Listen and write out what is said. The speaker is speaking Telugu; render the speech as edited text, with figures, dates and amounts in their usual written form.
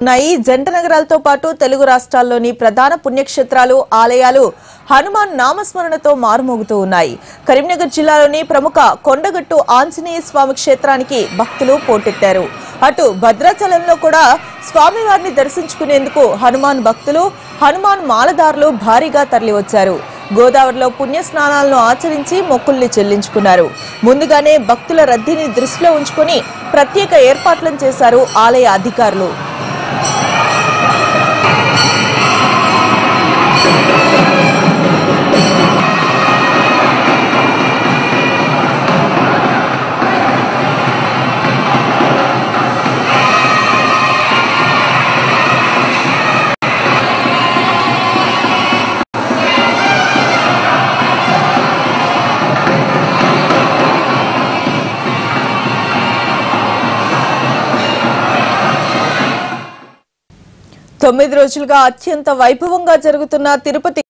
ఉన్నాయి జంట నగరాలతో పాటు తెలుగు రాష్ట్రాల్లోని ప్రధాన పుణ్యక్షేత్రాలు ఆలయాలు హనుమాన్ నామస్మరణతో మారుమోగుతూ ఉన్నాయి. కరీంనగర్ జిల్లాలోని ప్రముఖ కొండగట్టు ఆంజనేయ స్వామి క్షేత్రానికి భక్తులు పోటెత్తారు. అటు భద్రాచలంలో కూడా స్వామివారిని దర్శించుకునేందుకు హనుమాన్ భక్తులు హనుమాన్ మాలదారులు భారీగా తరలివచ్చారు. గోదావరిలో పుణ్య స్నానాలను ఆచరించి మొక్కుల్ని చెల్లించుకున్నారు. ముందుగానే భక్తుల రద్దీని దృష్టిలో ఉంచుకొని ప్రత్యేక ఏర్పాట్లను చేశారు ఆలయ అధికారులు. తొమ్మిది రోజులుగా అత్యంత వైభవంగా జరుగుతున్న తిరుపతి